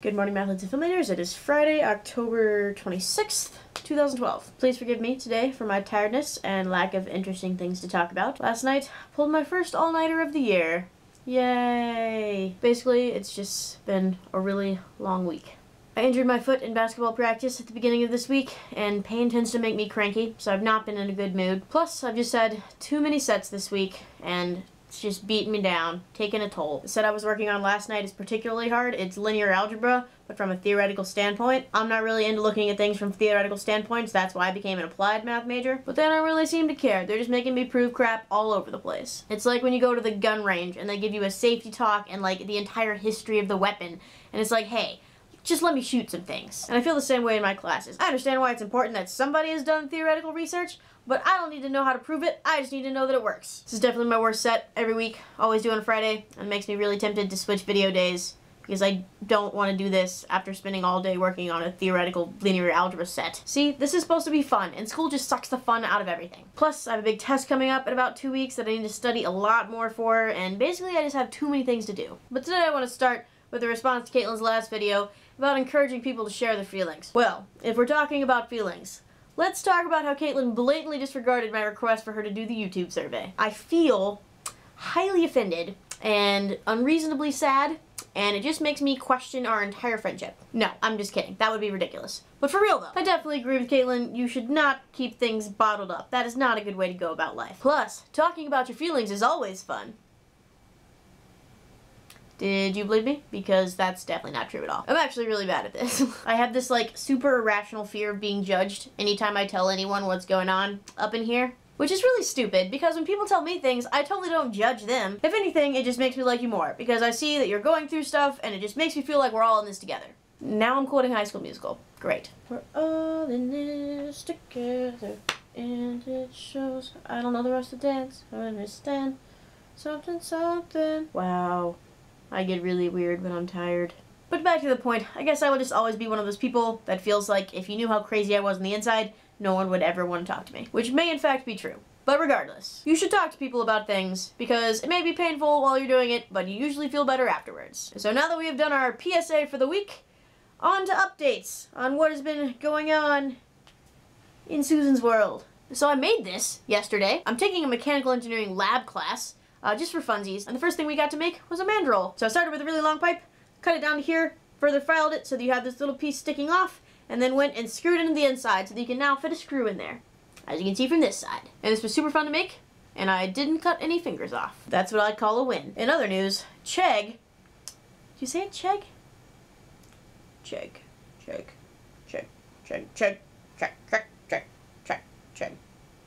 Good morning, Mathlete and filmmakers. It is Friday, October 26th, 2012. Please forgive me today for my tiredness and lack of interesting things to talk about. Last night, pulled my first all-nighter of the year. Yay! Basically, it's just been a really long week. I injured my foot in basketball practice at the beginning of this week, and pain tends to make me cranky, so I've not been in a good mood. Plus, I've just had too many sets this week, and it's just beating me down, taking a toll. The set I was working on last night is particularly hard. It's linear algebra, but from a theoretical standpoint. I'm not really into looking at things from theoretical standpoints. That's why I became an applied math major. But they don't really seem to care. They're just making me prove crap all over the place. It's like when you go to the gun range and they give you a safety talk and like the entire history of the weapon. And it's like, hey, just let me shoot some things. And I feel the same way in my classes. I understand why it's important that somebody has done theoretical research, but I don't need to know how to prove it. I just need to know that it works. This is definitely my worst set every week. Always do on a Friday, and it makes me really tempted to switch video days because I don't want to do this after spending all day working on a theoretical linear algebra set. See, this is supposed to be fun, and school just sucks the fun out of everything. Plus, I have a big test coming up in about 2 weeks that I need to study a lot more for, and basically I just have too many things to do. But today I want to start with a response to Caitlin's last video about encouraging people to share their feelings. Well, if we're talking about feelings, let's talk about how Caitlin blatantly disregarded my request for her to do the YouTube survey. I feel highly offended and unreasonably sad, and it just makes me question our entire friendship. No, I'm just kidding. That would be ridiculous. But for real though, I definitely agree with Caitlin. You should not keep things bottled up. That is not a good way to go about life. Plus, talking about your feelings is always fun. Did you believe me? Because that's definitely not true at all. I'm actually really bad at this. I have this like super irrational fear of being judged anytime I tell anyone what's going on up in here. Which is really stupid, because when people tell me things, I totally don't judge them. If anything, it just makes me like you more, because I see that you're going through stuff, and it just makes me feel like we're all in this together. Now I'm quoting High School Musical. Great. We're all in this together, and it shows. I don't know the rest of the dance. I understand. Something, something. Wow. I get really weird when I'm tired. But back to the point, I guess I will just always be one of those people that feels like if you knew how crazy I was on the inside, no one would ever want to talk to me. Which may in fact be true. But regardless, you should talk to people about things because it may be painful while you're doing it, but you usually feel better afterwards. So now that we have done our PSA for the week, on to updates on what has been going on in Susan's world. So I made this yesterday. I'm taking a mechanical engineering lab class, just for funsies, and the first thing we got to make was a mandrel. So I started with a really long pipe, cut it down to here, further filed it so that you have this little piece sticking off, and then went and screwed it into the inside so that you can now fit a screw in there, as you can see from this side. And this was super fun to make, and I didn't cut any fingers off. That's what I'd call a win. In other news, Chegg, did you say it, Chegg? Chegg, Chegg, Chegg, Chegg, Chegg, Chegg, Chegg, Chegg, Chegg, Chegg,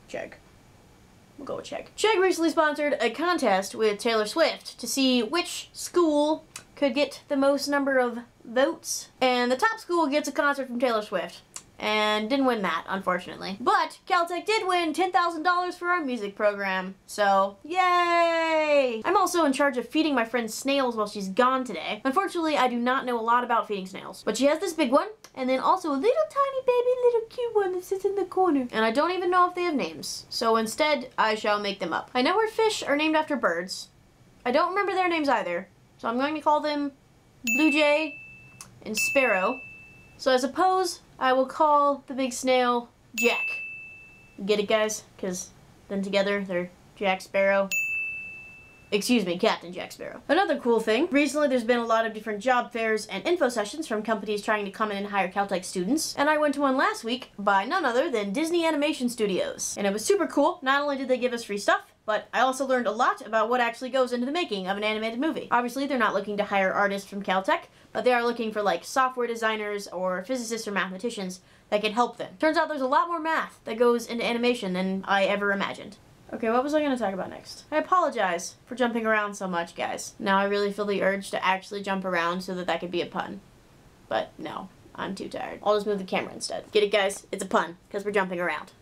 Chegg. We'll go with Chegg. Chegg recently sponsored a contest with Taylor Swift to see which school could get the most number of votes. And the top school gets a concert from Taylor Swift. And didn't win that, unfortunately. But Caltech did win $10,000 for our music program. So, yay! I'm also in charge of feeding my friend snails while she's gone today. Unfortunately, I do not know a lot about feeding snails. But she has this big one, and then also a little tiny baby, little cute one that sits in the corner. And I don't even know if they have names. So instead, I shall make them up. I know her fish are named after birds. I don't remember their names either. So I'm going to call them Blue Jay and Sparrow. So I suppose I will call the big snail Jack. Get it, guys? Because then together they're Jack Sparrow. Excuse me, Captain Jack Sparrow. Another cool thing, recently there's been a lot of different job fairs and info sessions from companies trying to come in and hire Caltech students. And I went to one last week by none other than Disney Animation Studios. And it was super cool. Not only did they give us free stuff, but I also learned a lot about what actually goes into the making of an animated movie. Obviously, they're not looking to hire artists from Caltech, but they are looking for like software designers or physicists or mathematicians that can help them. Turns out there's a lot more math that goes into animation than I ever imagined. Okay, what was I going to talk about next? I apologize for jumping around so much, guys. Now I really feel the urge to actually jump around so that that could be a pun. But no, I'm too tired. I'll just move the camera instead. Get it, guys? It's a pun, because we're jumping around.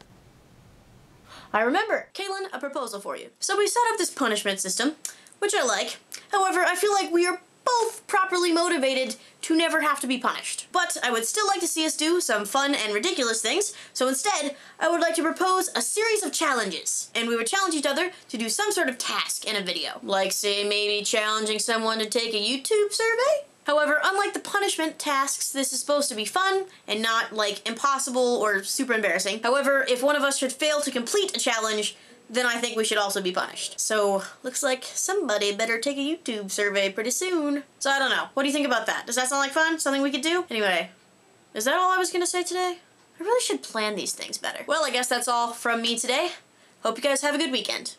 I remember! Caitlin, a proposal for you. So we set up this punishment system, which I like. However, I feel like we are both properly motivated to never have to be punished. But I would still like to see us do some fun and ridiculous things, so instead, I would like to propose a series of challenges. And we would challenge each other to do some sort of task in a video. Like, say, maybe challenging someone to take a YouTube survey? However, unlike the punishment tasks, this is supposed to be fun and not, like, impossible or super embarrassing. However, if one of us should fail to complete a challenge, then I think we should also be punished. So, looks like somebody better take a YouTube survey pretty soon. So I don't know. What do you think about that? Does that sound like fun? Something we could do? Anyway, is that all I was gonna say today? I really should plan these things better. Well, I guess that's all from me today. Hope you guys have a good weekend.